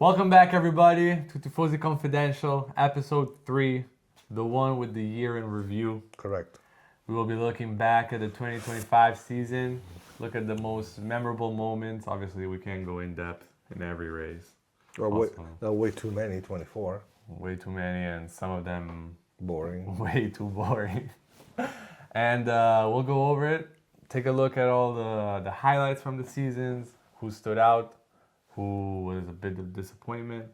Welcome back, everybody, to Tifosi Confidential, episode 3, the one with the year in review. Correct. We will be looking back at the 2025 season, look at the most memorable moments. Obviously, we can't go in depth in every race. Well, way too many, 24. Way too many, and some of them Boring. way too boring. And we'll go over it, take a look at all the highlights from the seasons, who stood out, who was a bit of disappointment,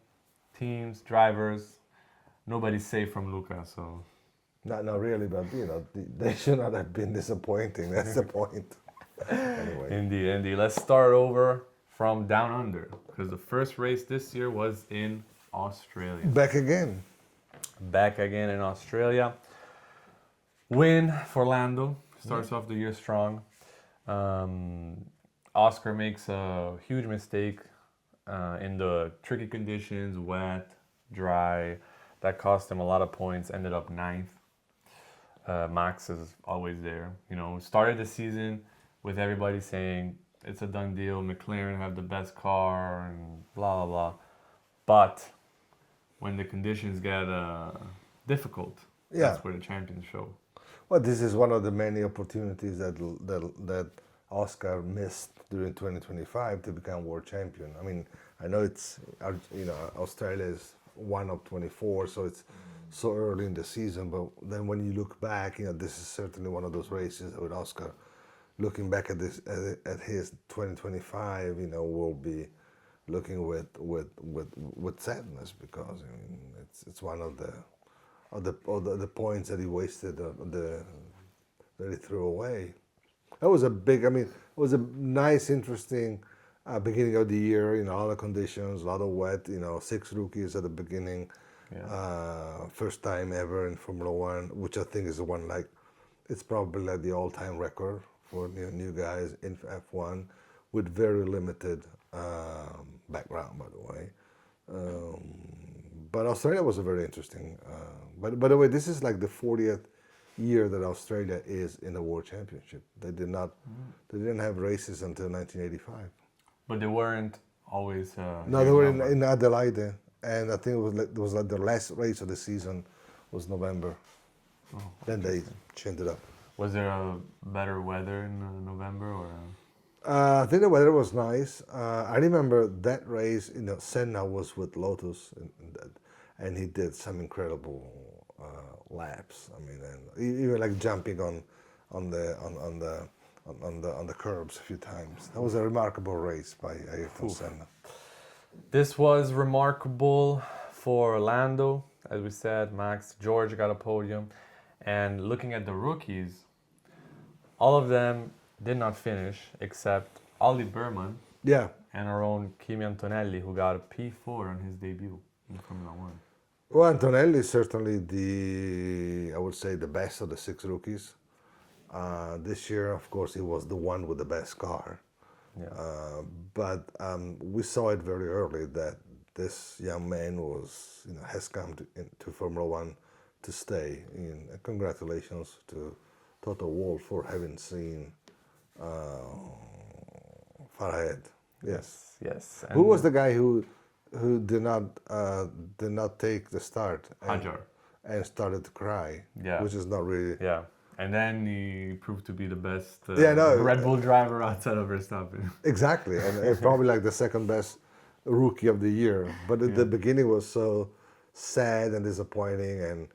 teams, drivers. Nobody's safe from Luca, so. Not really, but they should not have been disappointing. That's the point. Anyway. Indeed. Let's start over from down under, because the first race this year was in Australia. Back again In Australia. Win for Lando. Starts off the year strong. Oscar makes a huge mistake in the tricky conditions, wet, dry. That cost him a lot of points. Ended up 9th. Max is always there. Started the season with everybody saying it's a done deal. McLaren have the best car and blah, blah, blah. But when the conditions get difficult, that's where the champions show. Well, this is one of the many opportunities that Oscar missed during 2025 to become world champion. I mean, I know Australia is one of 24, so it's so early in the season. But then when you look back, this is certainly one of those races with Oscar. Looking back at this at his 2025, we'll be looking with sadness, because it's one of the points that he wasted, that he threw away. That was it was a nice, interesting beginning of the year. All the conditions, a lot of wet. 6 rookies at the beginning. Yeah. First time ever in Formula One, which I think is the one it's probably like the all-time record for new guys in F1 with very limited background, by the way. But Australia was a very interesting. By the way, this is like the 40th year that Australia is in the World Championship. They didn't have races until 1985. But they weren't always. No, they were in Adelaide, and I think it was like the last race of the season was November. Oh, then they changed it up. Was there a better weather in November, or? I think the weather was nice. I remember that race. Senna was with Lotus, and he did some incredible laps. I mean, and even like jumping on the curbs a few times. That was a remarkable race by Ayrton Senna. This was remarkable for Lando, as we said. Max, George got a podium, and looking at the rookies, all of them did not finish except Ollie Berman. Yeah. And our own Kimi Antonelli, who got a P4 on his debut in Formula One. Well, Antonelli is certainly I would say, the best of the 6 rookies. This year, of course, he was the one with the best car. Yeah. But we saw it very early that this young man has come to Formula One to stay. Congratulations to Toto Wolff for having seen far ahead. Yes. And who was the guy who did not take the start and started to cry? Yeah. Which is not really. Yeah. And then he proved to be the best Red Bull driver outside of Verstappen. Exactly, and probably like the second best rookie of the year. But the beginning was so sad and disappointing, and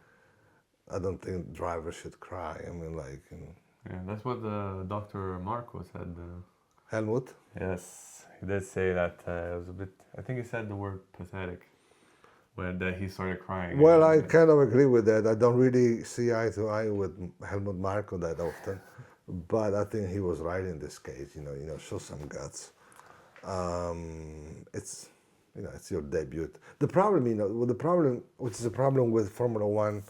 I don't think drivers should cry. I mean, Yeah, that's what Dr. Marco said. Helmut? Yes, he did say that it was a bit. I think he said the word pathetic when he started crying. Well, I kind of agree with that. I don't really see eye to eye with Helmut Marko that often, but I think he was right in this case. Show some guts. It's your debut. The problem, which is a problem with Formula One,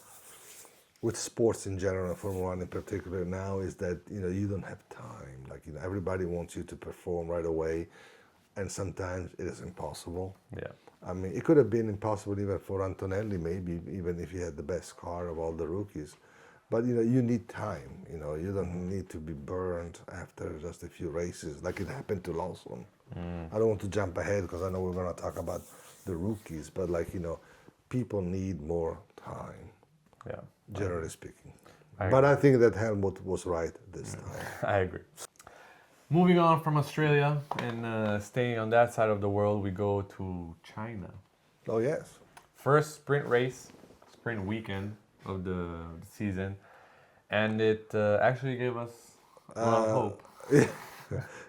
with sports in general, and Formula One in particular now, is that you don't have time. Everybody wants you to perform right away, and sometimes it is impossible. Yeah. I mean, it could have been impossible even for Antonelli, maybe, even if he had the best car of all the rookies. But, you need time. You don't need to be burned after just a few races, like it happened to Lawson. I don't want to jump ahead because I know we're going to talk about the rookies, but people need more time, Yeah, generally speaking. I But I think that Helmut was right this time. I agree. Moving on from Australia and staying on that side of the world, we go to China. Oh yes. First sprint weekend of the season, and it actually gave us a lot of hope.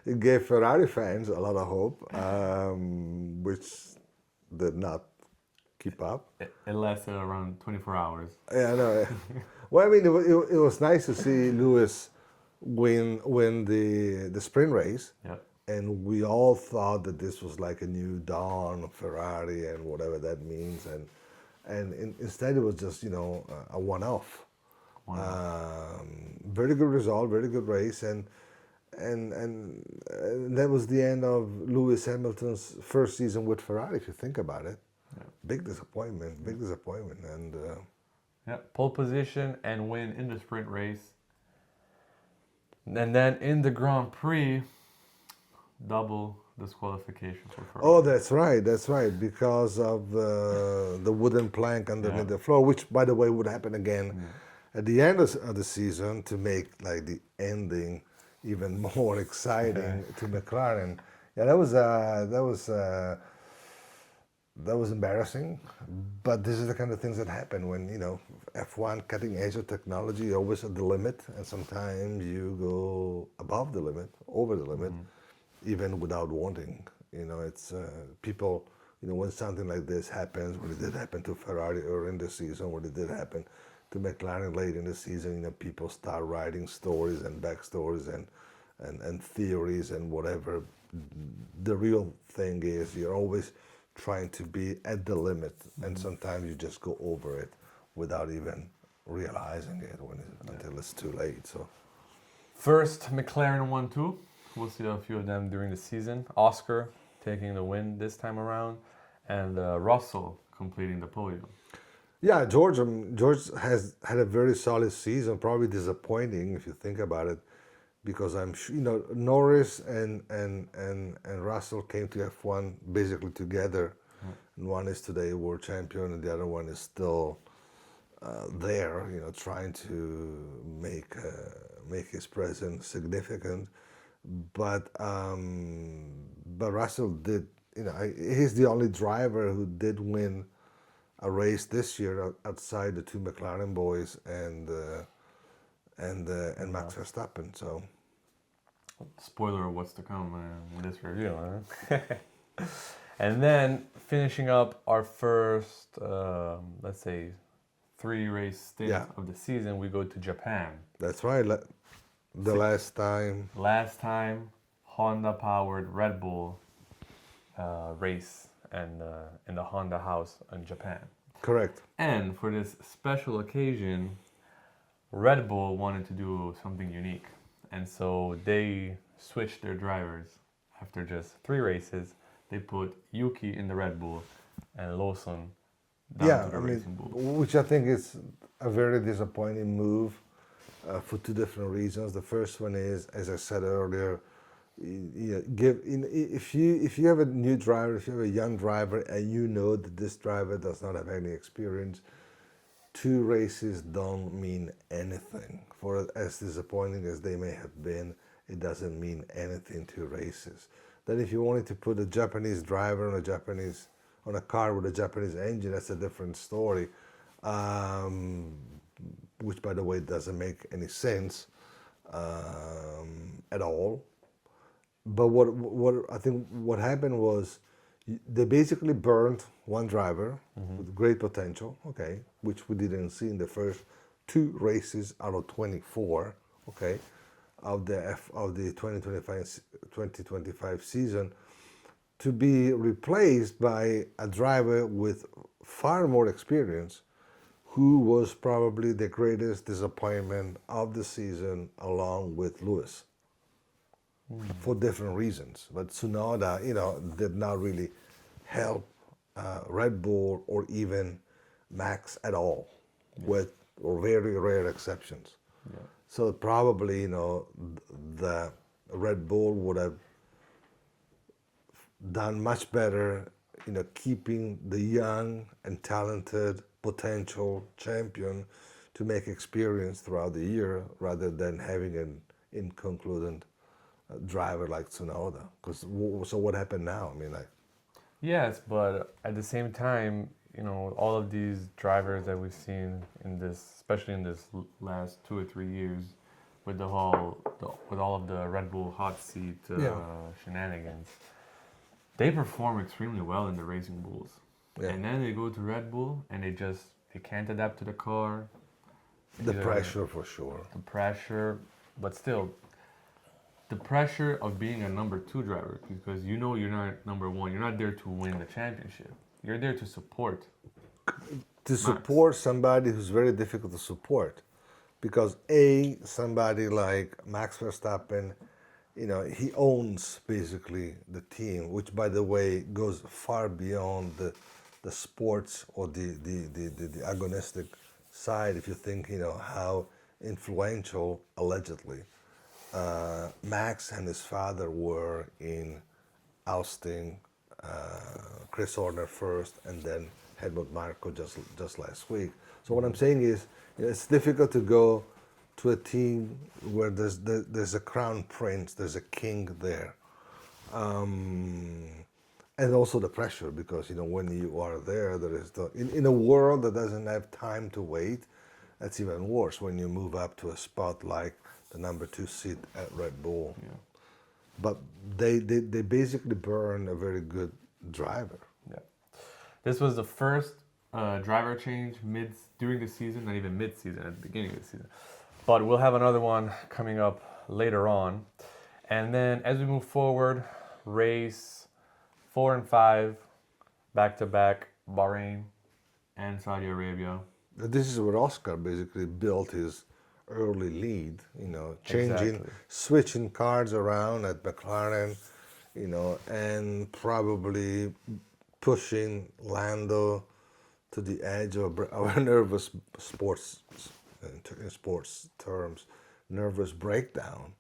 It gave Ferrari fans a lot of hope, which did not keep up. It lasted around 24 hours. Yeah, I know. Well, I mean, it was nice to see Lewis win the sprint race, Yeah, and we all thought that this was like a new dawn of Ferrari and whatever that means, instead it was just a one-off. Very good result, very good race, and that was the end of Lewis Hamilton's first season with Ferrari. If you think about it, big disappointment, and yeah, pole position and win in the sprint race, and then in the Grand Prix, double disqualification for Ferrari. oh, that's right, because of the wooden plank underneath the floor, which, by the way, would happen again at the end of the season to make like the ending even more exciting to McLaren. Yeah, that was embarrassing, but this is the kind of things that happen when F1 cutting edge of technology, always at the limit, and sometimes you go above the limit, over the limit, even without wanting. It's people. When something like this happens, when it did happen to Ferrari early in the season, when it did happen to McLaren late in the season, people start writing stories and backstories and theories and whatever. The real thing is you're always trying to be at the limit, and sometimes you just go over it without even realizing it until it's too late. So First, McLaren 1-2. We'll see a few of them during the season. Oscar taking the win this time around, and Russell completing the podium. yeah, George has had a very solid season. Probably disappointing if you think about it, because I'm sure Norris and Russell came to F1 basically together, and one is today world champion, and the other one is still there, trying to make his presence significant. But Russell did, he's the only driver who did win a race this year outside the two McLaren boys and Max Verstappen. So. Spoiler of what's to come in this review. Huh? And then finishing up our first, let's say, 3-race stint of the season, we go to Japan. That's right. Last time, Honda-powered Red Bull race and in the Honda house in Japan. Correct. And for this special occasion, Red Bull wanted to do something unique. And so they switched their drivers after just 3 races. They put Yuki in the Red Bull and Lawson down to the Racing Bull. Which I think is a very disappointing move for 2 different reasons. The first one is, as I said earlier, if you have a new driver, if you have a young driver, and you know that this driver does not have any experience, 2 races don't mean anything. For as disappointing as they may have been, it doesn't mean anything, 2 races. Then if you wanted to put a Japanese driver on a car with a Japanese engine, that's a different story. Which, by the way, doesn't make any sense at all. But what I think what happened was they basically burned one driver with great potential, okay, which we didn't see in the first 2 races out of 24, okay, of the 2025 season, to be replaced by a driver with far more experience, who was probably the greatest disappointment of the season, along with Lewis, for different reasons. But Tsunoda, did not really help Red Bull or even Max at all, with very rare exceptions. Yeah. So probably, the Red Bull would have done much better keeping the young and talented potential champion to make experience throughout the year rather than having an inconcludent driver like Tsunoda. Because so what happened now? I mean, like, Yes, but at the same time, all of these drivers that we've seen in this, especially in this last 2 or 3 years, with with all of the Red Bull hot seat Yeah. shenanigans, they perform extremely well in the Racing Bulls, Yeah. and then they go to Red Bull and they can't adapt to the car. The Either pressure for sure. the pressure, but still, the pressure of being a number two driver, because you're not number one. You're not there to win the championship. You're there to support. To support somebody who's very difficult to support. Because somebody like Max Verstappen, he owns basically the team, which by the way goes far beyond the sports or the agonistic side. If you think, how influential allegedly Max and his father were in ousting Chris Horner first, and then Helmut Marko just last week. So what I'm saying is, it's difficult to go to a team where there's a crown prince, there's a king there, and also the pressure, because when you are there, there is in a world that doesn't have time to wait. That's even worse when you move up to a spot like the number 2 seat at Red Bull. Yeah. But they basically burn a very good driver. Yeah. This was the first driver change during the season, not even mid-season, at the beginning of the season. But we'll have another one coming up later on. And then as we move forward, race 4 and 5, back-to-back, Bahrain and Saudi Arabia. This is where Oscar basically built his early lead, changing, Exactly. switching cards around at McLaren, and probably pushing Lando to the edge of a nervous in sports terms, nervous breakdown.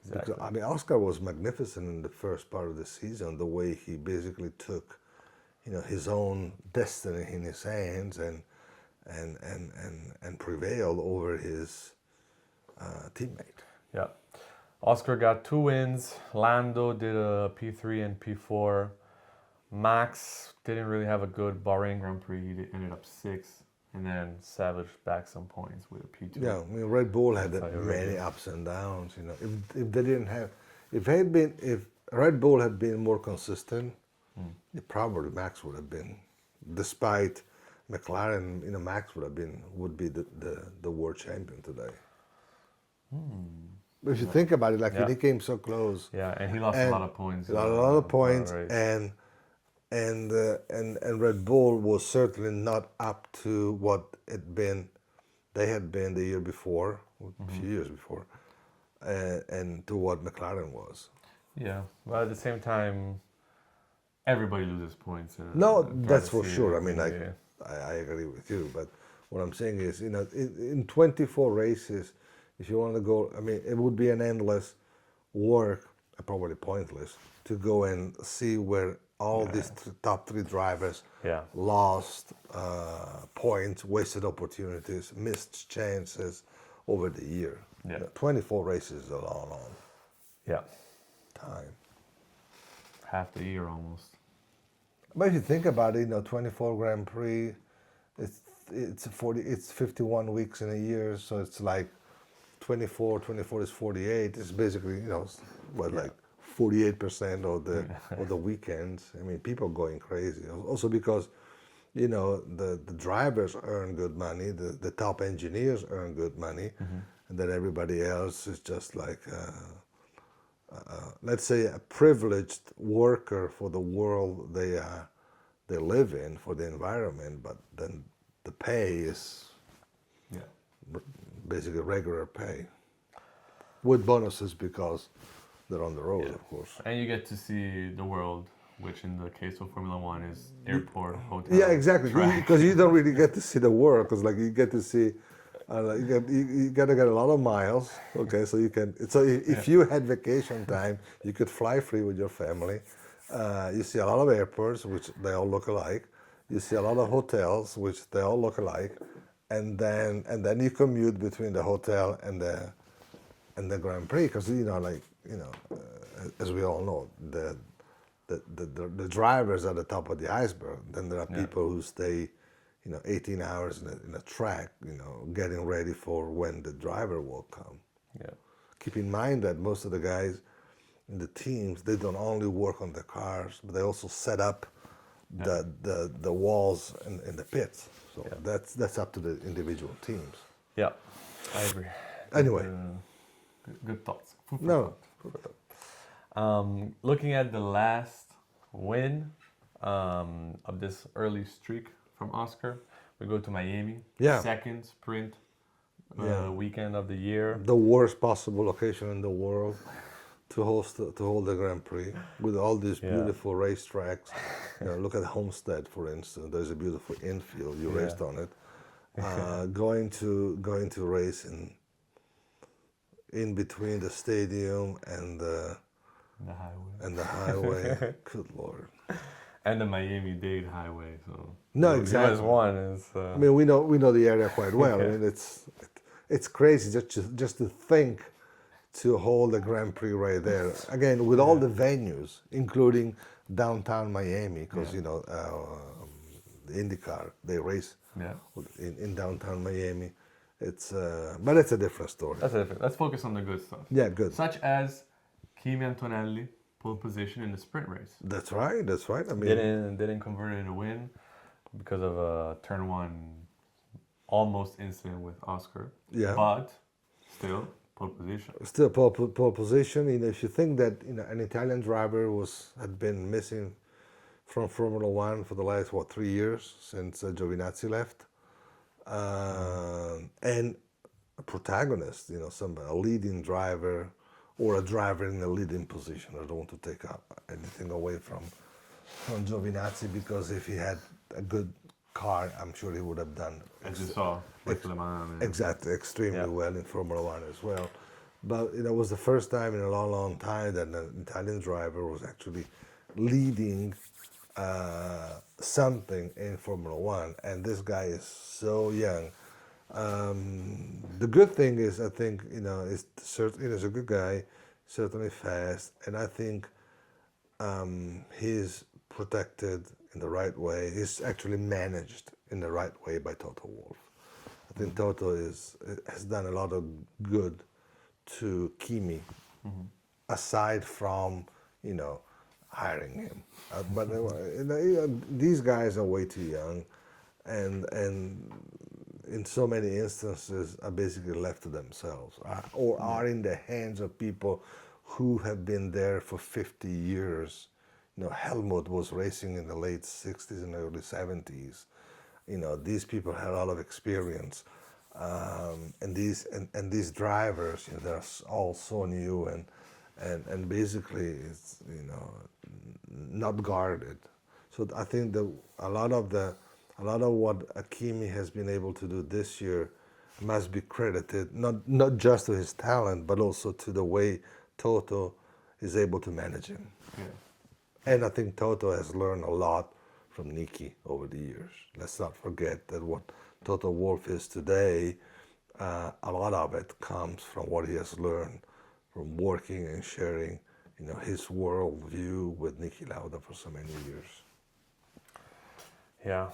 Exactly. Because, Oscar was magnificent in the first part of the season, the way he basically took, his own destiny in his hands and prevailed over his teammate. Yeah. Oscar got 2 wins. Lando did a P3 and P4. Max didn't really have a good Bahrain Grand Prix. He ended up 6th, and then salvaged back some points with a P2. Yeah, Red Bull had That's how you many rate it. ups and downs. If they didn't have, if Red Bull had been more consistent, probably Max would have been, despite McLaren, Max would be the world champion today. But if you think about it, like Yeah. he came so close. Yeah, and he lost a lot of points. A lot of points, Right. and Red Bull was certainly not up to what they had been the year before, a few years before, and to what McLaren was. Yeah, but at the same time, everybody loses points. No, throughout that's the for sure. I season. mean, Yeah. I agree with you, but what I'm saying is, in 24 races, if you want to go, it would be an endless work, probably pointless, to go and see where all these top 3 drivers Yeah. lost points, wasted opportunities, missed chances over the year. Yeah. 24 races is a long Yeah, time. half the year almost. But if you think about it, 24 Grand Prix, it's 51 weeks in a year, so it's like 24 is 48. It's basically, like 48% of the weekends. People going crazy. Also because, the drivers earn good money, the top engineers earn good money, and then everybody else is just like, let's say, a privileged worker for the world they live in, for the environment, but then the pay is basically regular pay with bonuses because they're on the road, of course. And you get to see the world, which in the case of Formula One is airport, hotel. Yeah, exactly. track. Because you don't really get to see the world. Because you get to see, you got to get a lot of miles. Okay, so you can. So if you had vacation time, you could fly free with your family, You see a lot of airports, which they all look alike. You see a lot of hotels, which they all look alike, and then you commute between the hotel and the Grand Prix, because as we all know, the drivers are at the top of the iceberg. Then there are Yeah. people who stay, 18 hours in a track, getting ready for when the driver will come. Yeah. Keep in mind that most of the guys in the teams, they don't only work on the cars, but they also set up the walls in the pits. So that's up to the individual teams. Yeah. I agree. Anyway. Good thoughts. Food for No. thought. Food for thought. Looking at the last win of this early streak from Oscar, we go to Miami. Yeah. Second sprint Yeah. weekend of the year. The worst possible location in the world to hold the Grand Prix, with all these beautiful racetracks. Look at Homestead, for instance. There's a beautiful infield. You raced on it. Going to race in between the stadium and the highway. Good Lord. And the Miami-Dade highway. So No, exactly. US one is. I mean, we know the area quite well. I mean, it's crazy just to think to hold a Grand Prix right there. Again, with all the venues, including downtown Miami, because the IndyCar, they race in downtown Miami. But it's a different story. That's different. Let's focus on the good stuff. Yeah, good. Such as Kimi Antonelli pole position in the sprint race. That's right. I mean, Didn't convert it into a win because of a turn one almost incident with Oscar. Yeah. But still pole position. Still pole position. If you think that an Italian driver had been missing from Formula One for the last 3 years since Giovinazzi left, and a protagonist, a leading driver or a driver in a leading position. I don't want to take anything away from Giovinazzi, because if he had a good car, I'm sure he would have done. As you saw with Le Mans. Exactly, extremely well in Formula One as well. But it was the first time in a long, long time that an Italian driver was actually leading something in Formula One, and this guy is so young. The good thing is, I think, he's a good guy, certainly fast, and I think he's protected in the right way. He's actually managed in the right way by Toto Wolff. I think Toto has done a lot of good to Kimi, aside from hiring him. But these guys are way too young, and in so many instances are basically left to themselves, or are in the hands of people who have been there for 50 years. Helmut was racing in the late 60s and early 70s. These people had a lot of experience, and these drivers, they're all so new and basically it's not guarded. So I think that a lot of what Akimi has been able to do this year must be credited not just to his talent, but also to the way Toto is able to manage him. Yeah. And I think Toto has learned a lot from Niki over the years. Let's not forget that what Toto Wolff is today, a lot of it comes from what he has learned from working and sharing, his worldview with Niki Lauda for so many years. Yeah,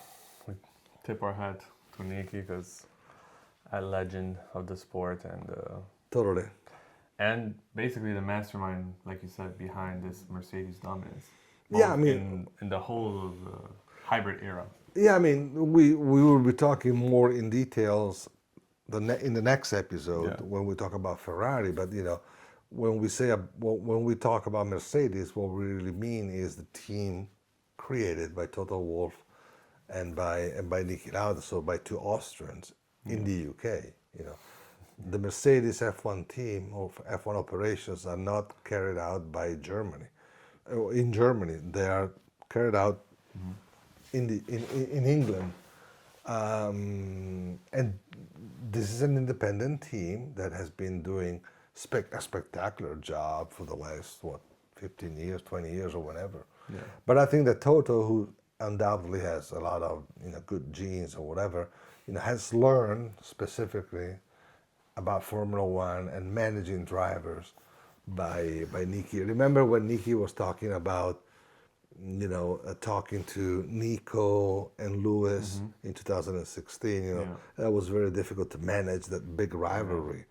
we tip our hat to Niki, because a legend of the sport, and Totally. and basically the mastermind, like you said, behind this Mercedes dominance. Yeah, I mean, in the whole hybrid era. Yeah, I mean, we will be talking more in details in the next episode when we talk about Ferrari. But when we talk about Mercedes, what we really mean is the team created by Toto Wolff and by Niki Lauda, so by two Austrians in the UK. The Mercedes F1 team or F1 operations are not carried out by Germany. In Germany, they are carried out in England, and this is an independent team that has been doing a spectacular job for the last 15 years, 20 years, or whatever. Yeah. But I think that Toto, who undoubtedly has a lot of good genes or whatever, has learned specifically about Formula One and managing drivers by Niki. Remember when Niki was talking about talking to Nico and Lewis in 2016? Yeah. That was very difficult to manage that big rivalry,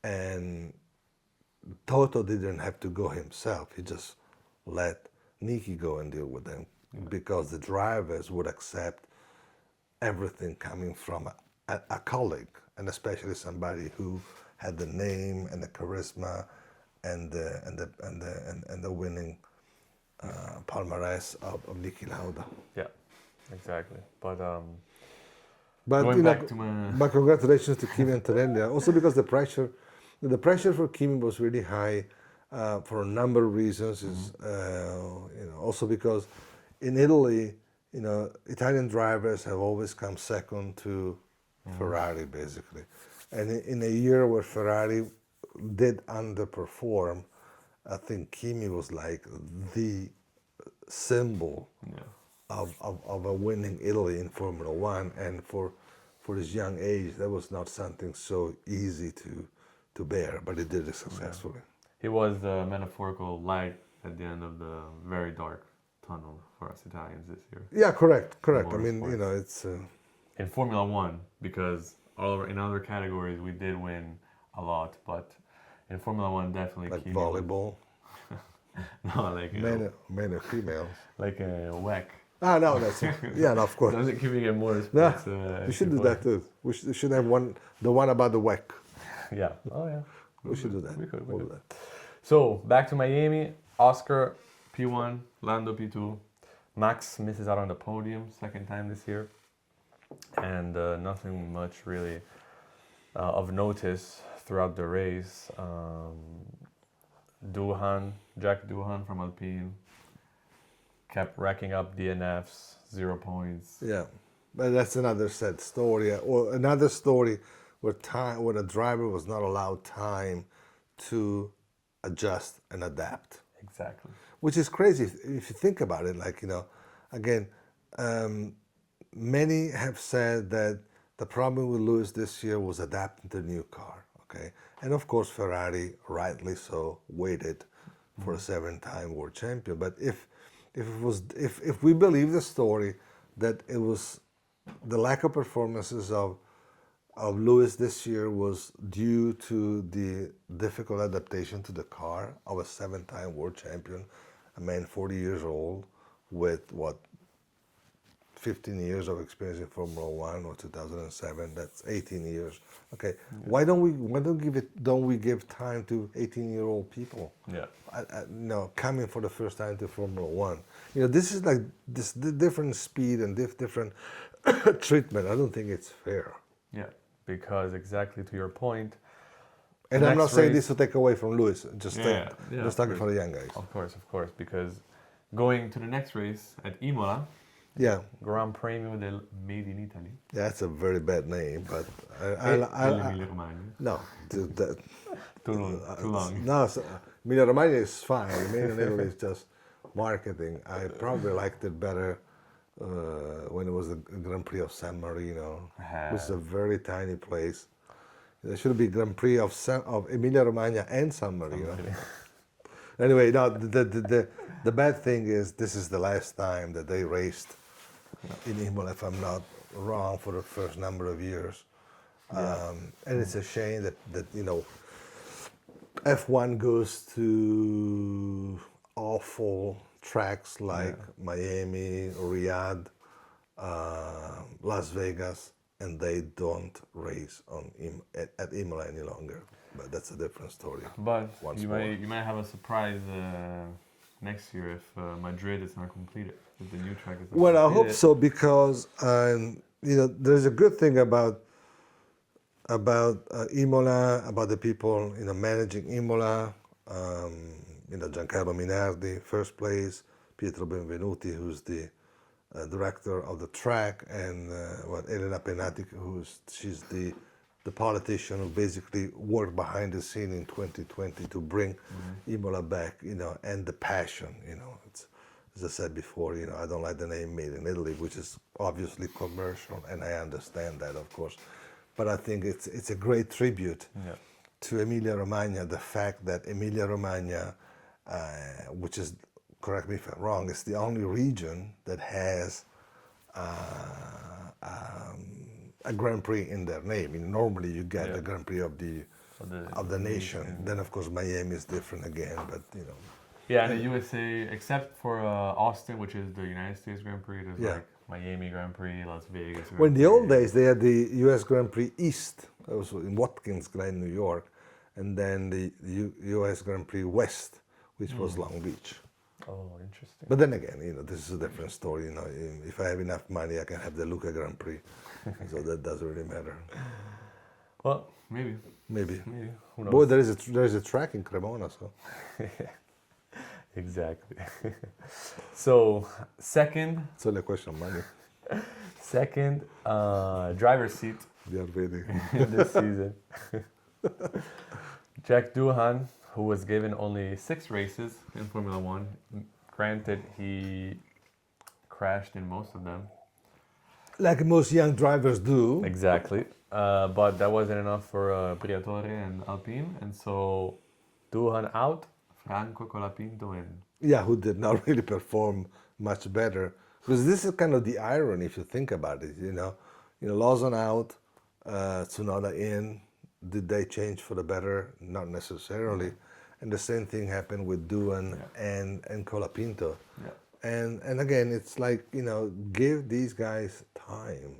and Toto didn't have to go himself. He just let Niki go and deal with them because the drivers would accept everything coming from a colleague, and especially somebody who had the name and the charisma and the winning palmarès of Niki Lauda. Yeah, exactly. But But going back to my but congratulations to Kimi Antonelli. Also because the pressure for Kimi was really high for a number of reasons. Is also because in Italy, Italian drivers have always come second to Ferrari, basically. And in a year where Ferrari did underperform, I think Kimi was like the symbol of a winning Italy in Formula One. And for his young age, that was not something so easy to bear, but he did it successfully. he was the metaphorical light at the end of the very dark tunnel for us Italians this year. Yeah, correct. I mean, Motorsports. it's In Formula One, because in other categories we did win a lot, but in Formula One definitely like Kimi was- volleyball, no, like men and females. like a whack. Ah, no, that's yeah, no, of course. Doesn't Kimi get more No, sports? we should do that too. We should have the one about the WEC. Yeah. Oh yeah. We should do that. We could. We'll We do could. that. So back to Miami. Oscar P1, Lando P2. Max misses out on the podium second time this year, and nothing much really of notice throughout the race. Jack Doohan from Alpine kept racking up DNFs, 0 points. Yeah, but that's another sad story, or another story where the driver was not allowed time to adjust and adapt. Exactly. Which is crazy if you think about it. Like, again, many have said that the problem with Lewis this year was adapting to the new car. Okay, and of course Ferrari, rightly so, waited for a 7-time world champion. But if we believe the story that it was the lack of performances of Lewis this year was due to the difficult adaptation to the car of a 7-time world champion, a man 40 years old with 15 years of experience in Formula One, or 2007, that's 18 years. Okay, why don't we give time to 18-year-old people? Yeah. Coming for the first time to Formula One. This is like this different speed and different treatment. I don't think it's fair. Yeah, because exactly to your point. And the I'm not next saying race- this to take away from Lewis. Just of talking course. for the young guys. Of course, because going to the next race at Imola, Yeah, Gran Premio del Made in Italy. that's a very bad name, but Emilia Romagna. no, Too long. No, Emilia Romagna is fine. Made in Italy is just marketing. I probably liked it better when it was the Grand Prix of San Marino, which is a very tiny place. There should be Grand Prix of Emilia Romagna and San Marino. Anyway, no, the bad thing is this is the last time that they raced in Imola, if I'm not wrong, for the first number of years. And it's a shame that F1 goes to awful tracks like Miami, Riyadh, Las Vegas, and they don't race at Imola any longer. But that's a different story. But Once you more. might have a surprise next year if Madrid is not completed. If the new track is not Well, I completed. hope so, because there's a good thing about Imola, about the people managing Imola. Giancarlo Minardi, first place, Pietro Benvenuti, who's the director of the track, and Elena Penati, she's the politician who basically worked behind the scene in 2020 to bring Imola back, and the passion, as I said before, I don't like the name Made in Italy, which is obviously commercial, and I understand that, of course. But I think it's a great tribute Yeah. to Emilia-Romagna, the fact that Emilia-Romagna, which is, correct me if I'm wrong, is the only region that has a Grand Prix in their name. I mean, normally you get Yeah. the Grand Prix of the nation. nation. Then of course Miami is different again, but Yeah, and the USA, except for Austin, which is the United States Grand Prix, there's Yeah. like Miami Grand Prix, Las Vegas Grand Well, in the Prix. old days, they had the U.S. Grand Prix East, also in Watkins Glen, New York, and then the U.S. Grand Prix West, which was Long Beach. Oh, interesting. But then again, this is a different story. If I have enough money, I can have the Luca Grand Prix, so that doesn't really matter. Well, maybe. Maybe. Who knows? Boy, there is a track in Cremona, so Exactly. So, second it's only a question of money. driver's seat They are really. this season. Jack Doohan, who was given only 6 races in Formula One. Granted, he crashed in most of them. Like most young drivers do. Exactly. But that wasn't enough for Briatore and Alpine. And so Doohan out, Franco Colapinto in. Yeah, who did not really perform much better. Because this is kind of the irony if you think about it. Lawson out, Tsunoda in. Did they change for the better? Not necessarily. And the same thing happened with Doohan and Colapinto. Yeah. And again, it's like, give these guys time.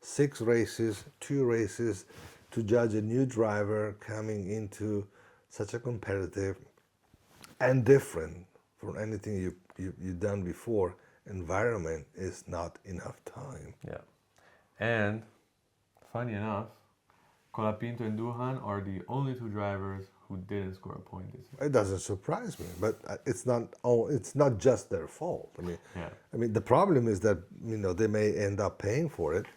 6 races, 2 races to judge a new driver coming into such a competitive and different from anything you've done before environment is not enough time. Yeah. And funny enough, Colapinto and Doohan are the only 2 drivers who didn't score a point this year. It doesn't surprise me, but it's not just their fault. Yeah. The problem is that they may end up paying for it,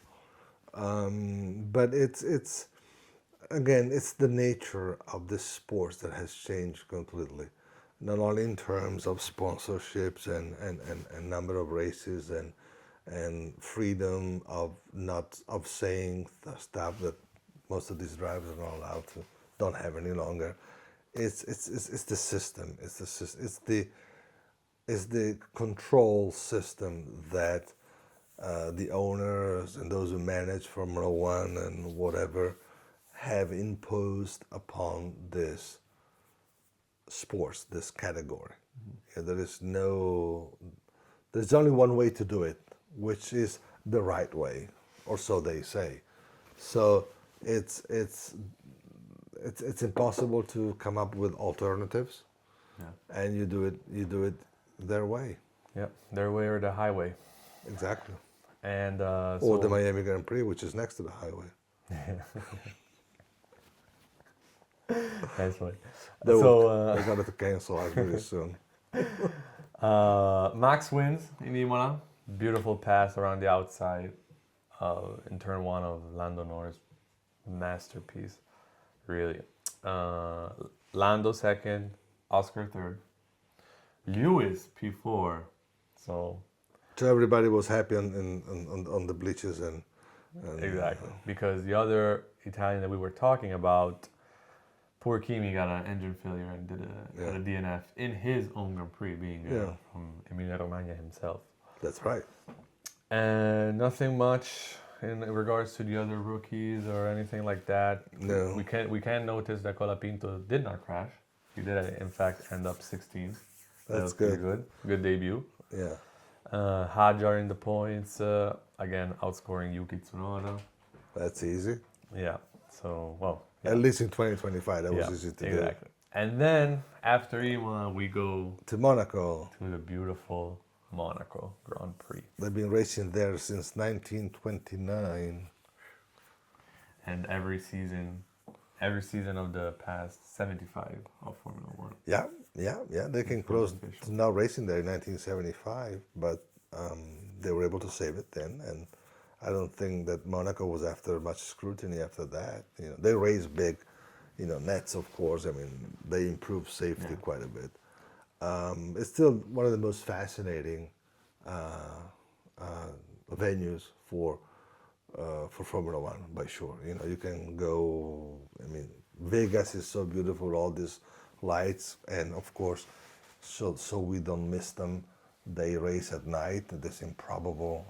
but it's again it's the nature of this sport that has changed completely, not only in terms of sponsorships and number of races and freedom of saying stuff that most of these drivers are not allowed to, don't have any longer. It's the system. It's the control system that the owners and those who manage Formula One and whatever have imposed upon this sports, this category. Yeah, there's only one way to do it, which is the right way, or so they say. So it's impossible to come up with alternatives, and you do it their way. Yeah, their way or the highway. Exactly. And Or the Miami Grand Prix, which is next to the highway. That's funny. They're So going to cancel us really soon. Max wins in Imola. Beautiful pass around the outside in turn 1 of Lando Norris. Masterpiece, really. Lando second, Oscar third, Lewis P4. So everybody was happy on the bleachers and exactly, because the other Italian that we were talking about, poor Kimi, got an engine failure and had a DNF in his own Grand Prix, being from Emilia-Romagna himself. That's right. And nothing much in regards to the other rookies or anything like that. No. We can notice that Colapinto did not crash. He did, in fact, end up 16th. That was pretty good. Good debut. Yeah. Hadjar in the points, again, outscoring Yuki Tsunoda. That's easy. Yeah. So, well. At least in 2025, that was easy to do. Exactly. And then, after Imola, we go to Monaco. To the beautiful Monaco Grand Prix. They've been racing there since 1929. And every season of the past 75 of Formula One. Yeah. They came close to not racing there in 1975, but they were able to save it then. And I don't think that Monaco was after much scrutiny after that. They raised big, nets, of course. They improved safety quite a bit. It's still one of the most fascinating uh, venues for Formula One, by sure. You know, you can go. I mean, Vegas is so beautiful, all these lights, and of course, so we don't miss them. They race at night at these improbable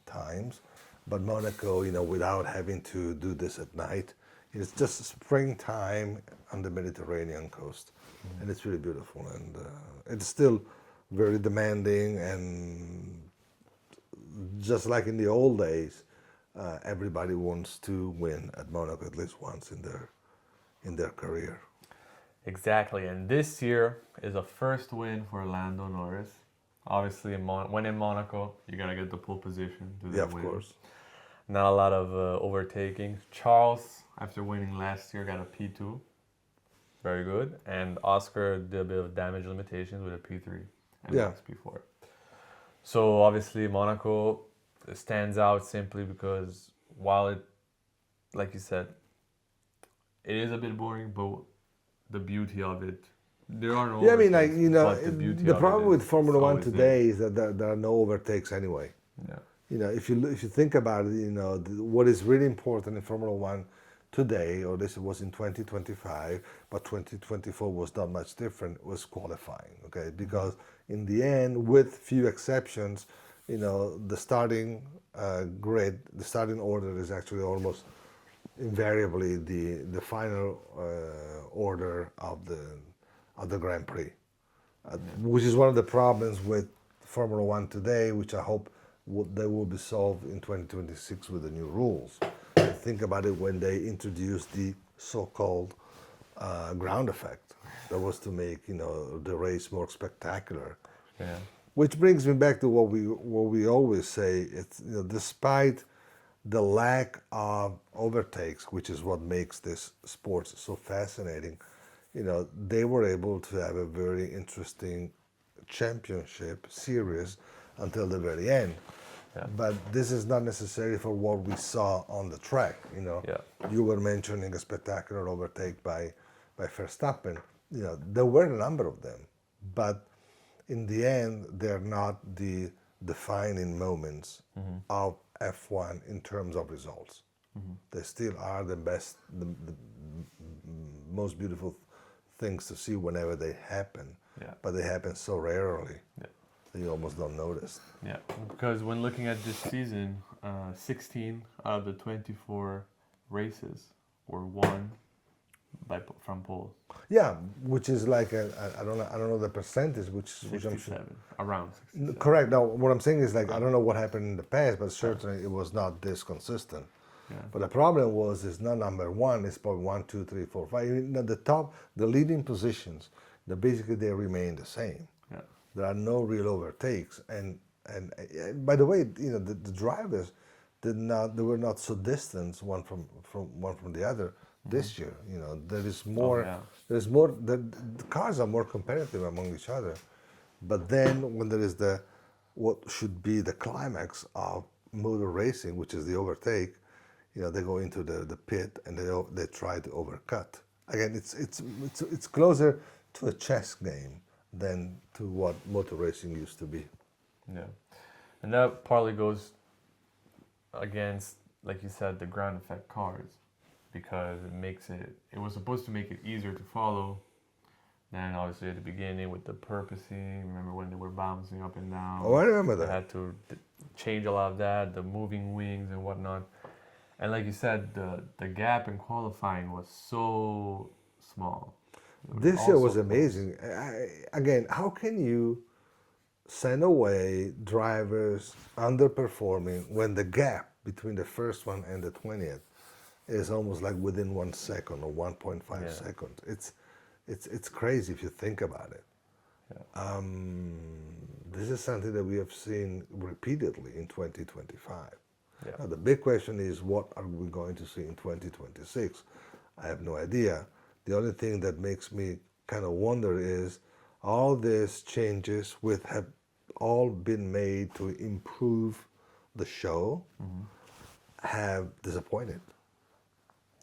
times. But Monaco, you know, without having to do this at night, it's just springtime on the Mediterranean coast, and it's really beautiful. And it's still very demanding, and just like in the old days, everybody wants to win at Monaco at least once in their career. Exactly, and this year is a first win for Lando Norris. Obviously, when in Monaco, you gotta get the pole position to Yeah, then of win. course. Not a lot of overtaking. Charles, after winning last year, got a P2. Very good. And Oscar did a bit of damage limitations with a P3 and Yeah. Max P4. So obviously Monaco stands out simply because while it, like you said, it is a bit boring, but the beauty of it, there are no Yeah, I mean, like, overtakes, you know, but the beauty the of problem it with is Formula it's One always today is that there are no overtakes anyway. there. Yeah. You know, if you think about it, you know, what is really important in Formula One today, or this was in 2025, but 2024 was not much different, was qualifying, okay? Because in the end, with few exceptions, you know, the starting grid, the starting order is actually almost invariably the final order of the Grand Prix, which is one of the problems with Formula One today, which I hope they will be solved in 2026 with the new rules. And think about it when they introduced the so-called ground effect, that was to make, you know, the race more spectacular. Yeah. Which brings me back to what we always say. It's, you know, despite the lack of overtakes, which is what makes this sport so fascinating, you know, they were able to have a very interesting championship series until the very end. Yeah. But this is not necessarily for what we saw on the track. You know, Yeah. you were mentioning a spectacular overtake by Verstappen. You know, there were a number of them, but in the end, they're not the defining moments of F1 in terms of results. They still are the best, the most beautiful things to see whenever they happen. Yeah. But they happen so rarely Yeah. that you almost don't notice. Yeah, because when looking at this season, 16 out of the 24 races were won from pole. Yeah, which is like I don't know the percentage, which I'm sure. 67, around 67. Correct. Now, what I'm saying is, like, I don't know what happened in the past, but certainly it was not this consistent. Yeah. But the problem was, it's not number one. It's probably 1, 2, 3, 4, 5. You know, the leading positions, basically they remain the same. Yeah. There are no real overtakes, and by the way, you know, the drivers they were not so distant one from the other this year. You know, there is more. yeah. There's more. The cars are more competitive among each other, but then when there is what should be the climax of motor racing, which is the overtake, you know, they go into the pit and they try to overcut. Again, it's closer to a chess game than to what motor racing used to be. Yeah. And that partly goes against, like you said, the ground effect cars, because it was supposed to make it easier to follow. Then obviously at the beginning with the porpoising, remember when they were bouncing up and down? Oh, I remember They that. had to change a lot of that, the moving wings and whatnot. And like you said, the gap in qualifying was so small. This year was Also amazing. Again, how can you send away drivers underperforming when the gap between the first one and the 20th is almost like within 1 second or 1.5 Yeah. seconds? It's crazy if you think about it. Yeah. This is something that we have seen repeatedly in 2025. Yeah. Now, the big question is, what are we going to see in 2026? I have no idea. The only thing that makes me kind of wonder is all these changes have all been made to improve the show have disappointed.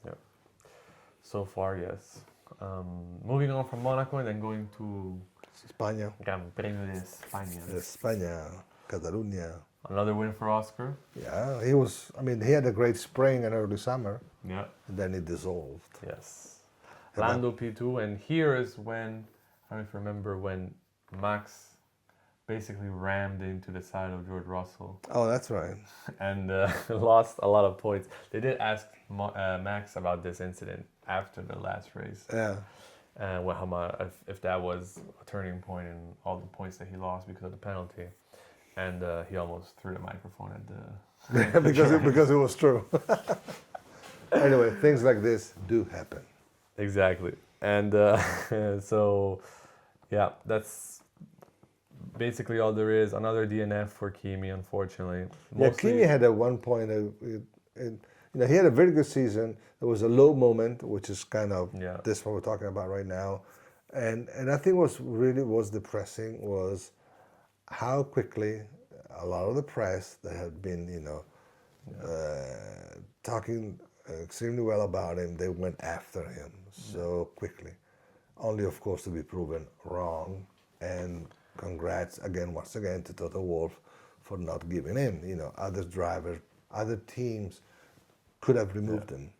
Yeah. So far, yes. Moving on from Monaco and then going to España. Gran Premio de España. España, Catalunya. Another win for Oscar. Yeah, he was. I mean, he had a great spring and early summer, Yeah. and then it dissolved. Yes. Yeah, Lando P2, and here is when, I don't know if you remember, when Max basically rammed into the side of George Russell Oh, that's right. and lost a lot of points. They did ask Max about this incident after the last race. Yeah. If that was a turning point in all the points that he lost because of the penalty. And he almost threw the microphone at the... because it was true. Anyway, things like this do happen. Exactly. And so, yeah, that's basically all there is. Another DNF for Kimi, unfortunately. Yeah, Kimi had at one point, he had a very good season. There was a low moment, which is kind of this what we're talking about right now. And I think what really was depressing was how quickly a lot of the press that had been, talking extremely well about him, they went after him so quickly. Only, of course, to be proven wrong. And congrats once again to Toto Wolff for not giving in. Other drivers, other teams could have removed him.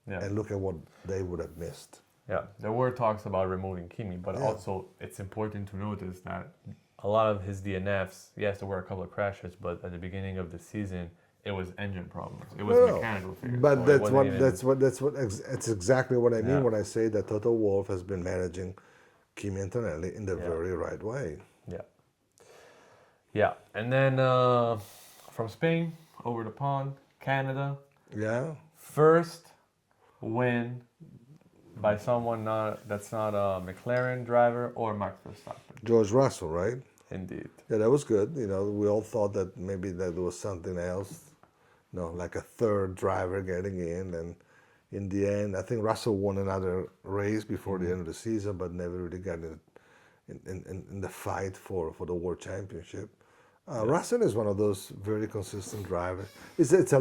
Yeah. And look at what they would have missed. Yeah, there were talks about removing Kimi, but also it's important to notice that a lot of his DNFs, yes, there were a couple of crashes, but at the beginning of the season, it was engine problems. It was mechanical failures. But that's exactly what I mean when I say that Toto Wolff has been managing Kimi Antonelli in the very right way. Yeah. Yeah, and then from Spain over the pond, Canada. Yeah. First win by someone that's not a McLaren driver or Max Verstappen. George Russell, right? Indeed. Yeah, that was good. We all thought that maybe that was something else, like a third driver getting in. And in the end, I think Russell won another race before the end of the season, but never really got in the fight for the World Championship. Russell is one of those very consistent drivers. It's a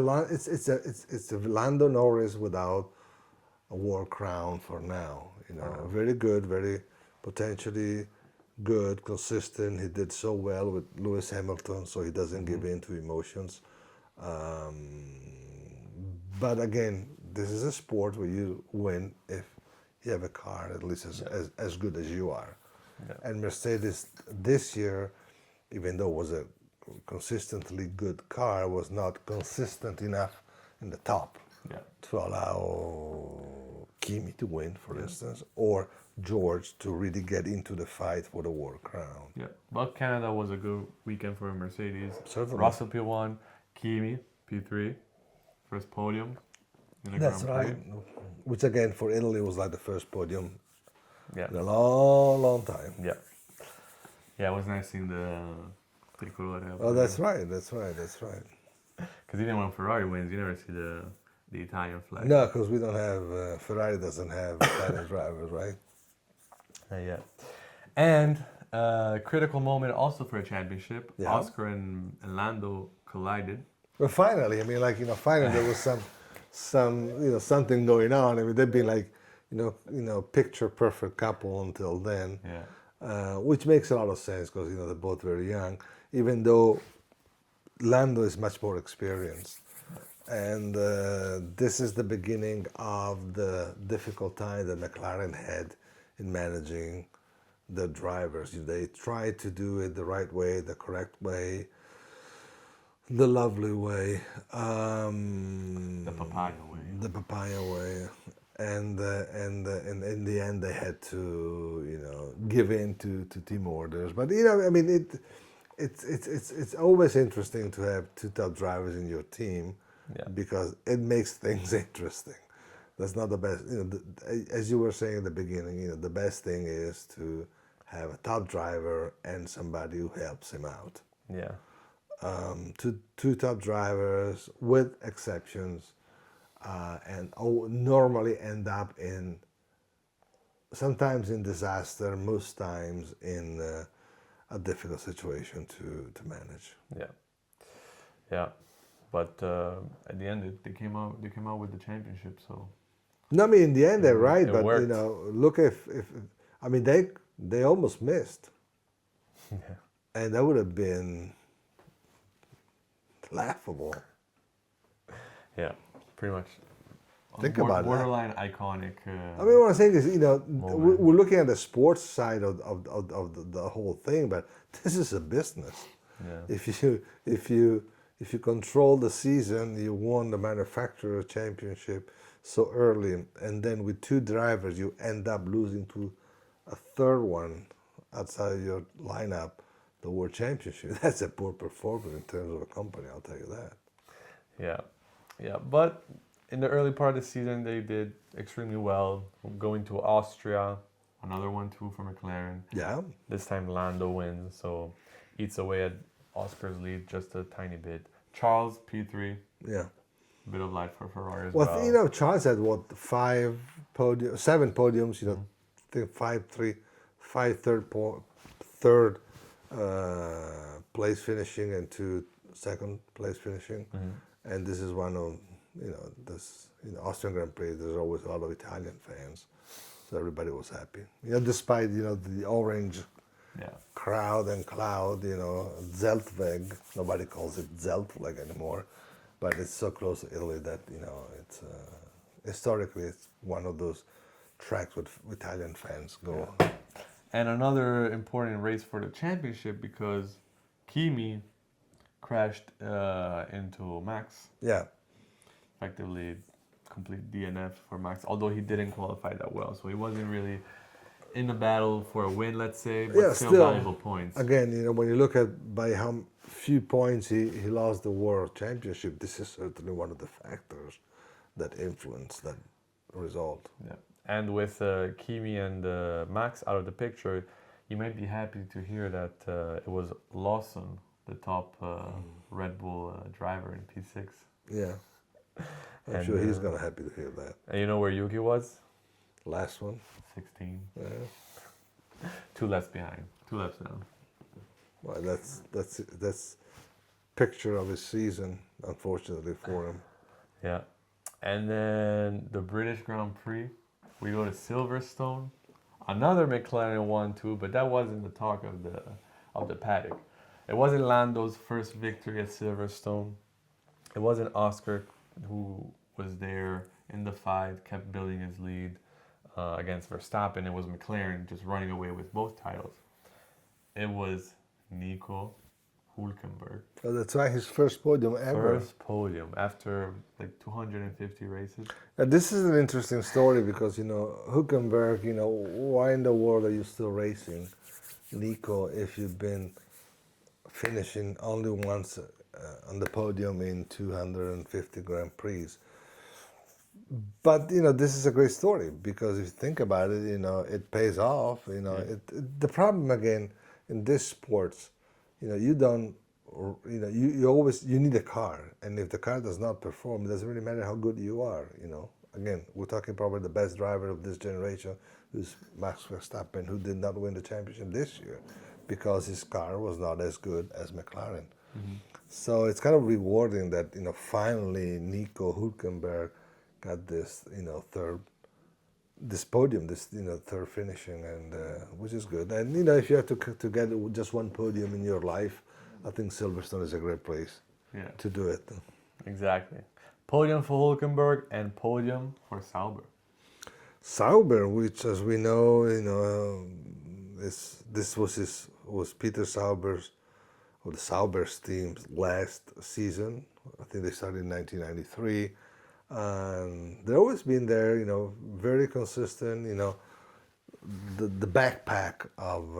Lando Norris without a world crown for now. Very good, very potentially good, consistent. He did so well with Lewis Hamilton, so he doesn't give in to emotions. But again, this is a sport where you win if you have a car at least as good as you are. Yeah. And Mercedes this year, even though it was a consistently good car, was not consistent enough in the top to allow Kimi to win, for instance, or George to really get into the fight for the world crown. Yeah, but Canada was a good weekend for Mercedes. Certainly. Russell P1, Kimi P3, first podium in the That's Grand Prix. right. Which again for Italy was like the first podium in a long time. Yeah. Yeah, it was nice seeing the tricolore. Oh, that's right. Because even when Ferrari wins, you never see the Italian flag. No, because we don't have, Ferrari doesn't have Italian drivers, right? Not yet. And critical moment also for a championship. Yeah. Oscar and Lando collided. But finally, finally there was something going on. I mean, they've been like, picture perfect couple until then. Yeah. Which makes a lot of sense because, they're both very young, even though Lando is much more experienced. And this is the beginning of the difficult time that McLaren had in managing the drivers. They tried to do it the right way, the correct way, the lovely way. The papaya way. The papaya way. And in the end, they had to, give in to team orders. But it's always interesting to have two top drivers in your team because it makes things interesting. That's not the best. As you were saying at the beginning, the best thing is to have a top driver and somebody who helps him out. Yeah. Two top drivers with exceptions. And normally end up sometimes in disaster, most times in a difficult situation to manage. Yeah, but at the end they came out with the championship. So no, I mean in the end they're right, it but worked. Look if they almost missed. Yeah. and that would have been laughable. Yeah. Pretty much. Think about that. Borderline iconic. I mean, what I'm saying is, Moment. we're looking at the sports side of the whole thing, but this is a business. Yeah. If you control the season, you won the manufacturer championship so early, and then with two drivers, you end up losing to a third one outside your lineup, the world championship. That's a poor performance in terms of a company. I'll tell you that. Yeah. Yeah. But in the early part of the season, they did extremely well. Going to Austria, another one too for McLaren. Yeah. This time Lando wins, so eats away at Oscar's lead just a tiny bit. Charles P3, Yeah. bit of light for Ferrari as Well, well. Charles had what, seven podiums. I think third place finishing and two second place finishing. And this is one of Austrian Grand Prix. There's always a lot of Italian fans, so everybody was happy. Despite the orange Yeah. crowd and cloud, Zeltweg. Nobody calls it Zeltweg anymore, but it's so close to Italy that it's historically it's one of those tracks with Italian fans go. Yeah. And another important race for the championship because Kimi crashed into Max. Yeah, Effectively, complete DNF for Max. Although he didn't qualify that well, so he wasn't really in the battle for a win, let's say, but Yeah, still still, valuable points. again, when you look at by how few points he lost the world championship, this is certainly one of the factors that influence that result. Yeah. And with Kimi and Max out of the picture, you might be happy to hear that it was Lawson, the top Red Bull driver in P6. Yeah, I'm And, sure he's gonna happy to hear that. And you know where Yuki was? Last one. 16. Yeah. 2 laps behind. 2 laps down. Well, that's picture of his season, unfortunately for him. Yeah. And then the British Grand Prix, we go to Silverstone. Another McLaren won too, but that wasn't the talk of the paddock. It wasn't Lando's first victory at Silverstone. It wasn't Oscar who was there in the fight, kept building his lead against Verstappen. It was McLaren just running away with both titles. It was Nico Hülkenberg. So that's why his first podium ever. First podium after like 250 races. This is an interesting story because Hülkenberg. Why in the world are you still racing, Nico, if you've been finishing only once on the podium in 250 Grand Prix? But this is a great story because if you think about it, it pays off. The problem again in this sports, you don't, you always need a car, and if the car does not perform, it doesn't really matter how good you are. Again, we're talking probably the best driver of this generation, who's Max Verstappen, who did not win the championship this year because his car was not as good as McLaren. Mm-hmm. So it's kind of rewarding that finally Nico Hülkenberg got this podium, third finishing, and which is good. And if you have to get just one podium in your life, I think Silverstone is a great place to do it. Exactly. Podium for Hülkenberg and podium for Sauber. Sauber, which, as we know, this was Peter Sauber's or the Sauber's team's last season. I think they started in 1993. They've always been there, very consistent. The backpack of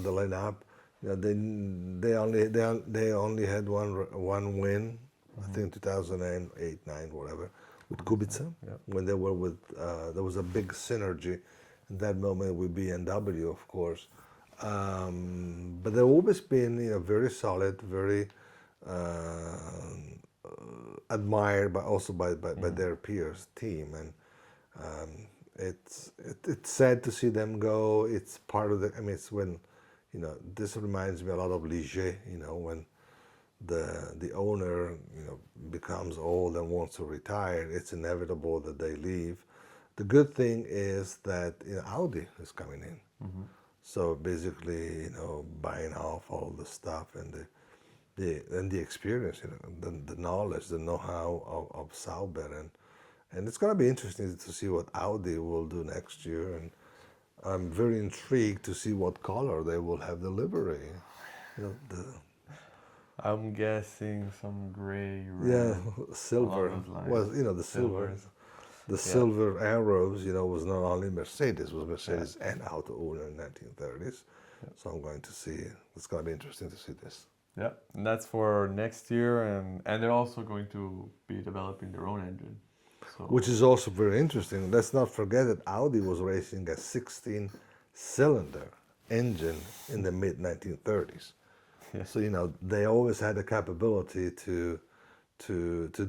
the lineup. They only had one win. I think 2008, 9, whatever, with Kubica. Yeah. When they were with, there was a big synergy in that moment with BMW, of course. But they've always been, very solid, very. Admired, but also by their peers team, and it's sad to see them go. It's part of the. I mean, it's when, this reminds me a lot of Ligier. When the owner becomes old and wants to retire, it's inevitable that they leave. The good thing is that Audi is coming in, So basically, buying off all the stuff and the experience, the knowledge, the know-how of Sauber, and it's gonna be interesting to see what Audi will do next year, and I'm very intrigued to see what color they will have the livery. The I'm guessing some gray, yeah, red, silver along those lines. was the silver. Silvers. The Yeah. silver arrows, was not only Mercedes, was Mercedes and Auto Uno in 1930s. So I'm going to see. It's going to be interesting to see this. Yeah, and that's for next year, and they're also going to be developing their own engine. So Which is also very interesting. Let's not forget that Audi was racing a 16-cylinder engine in the mid 1930s. Yeah. So they always had the capability to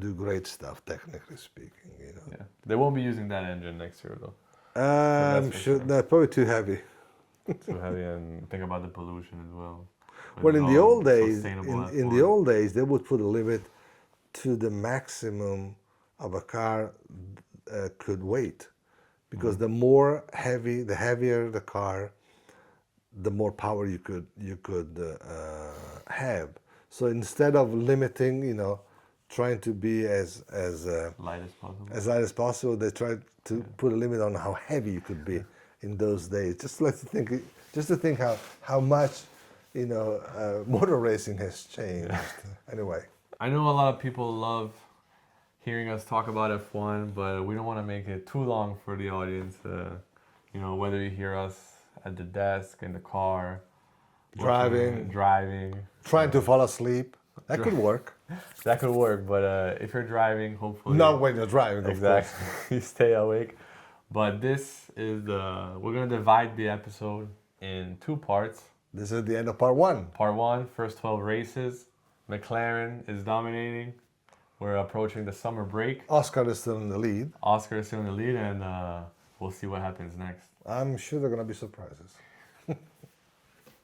do great stuff, technically speaking. yeah, they won't be using that engine next year though. I'm for sure sure. they're probably too heavy. Too heavy, and think about the pollution as well. Well, in the How old days, sustainable in the F1. old days, they would put a limit to the maximum of a car could weight, because the more heavy, the heavier the car, the more power you could have. So instead of limiting, trying to be as light as possible. light as possible, they tried to put a limit on how heavy you could be in those days. Just to think how much motor racing has changed. Anyway, I know a lot of people love hearing us talk about F1, but we don't want to make it too long for the audience. Whether you hear us at the desk, in the car, driving, trying to fall asleep, that could work. That could work, but if you're driving, hopefully Not when you're driving, of course. exactly, you stay awake. But this is we're gonna divide the episode in two parts. This is the end of part one. Part one, first 12 races. McLaren is dominating. We're approaching the summer break. Oscar is still in the lead. Oscar is still in the lead, and we'll see what happens next. I'm sure there are going to be surprises.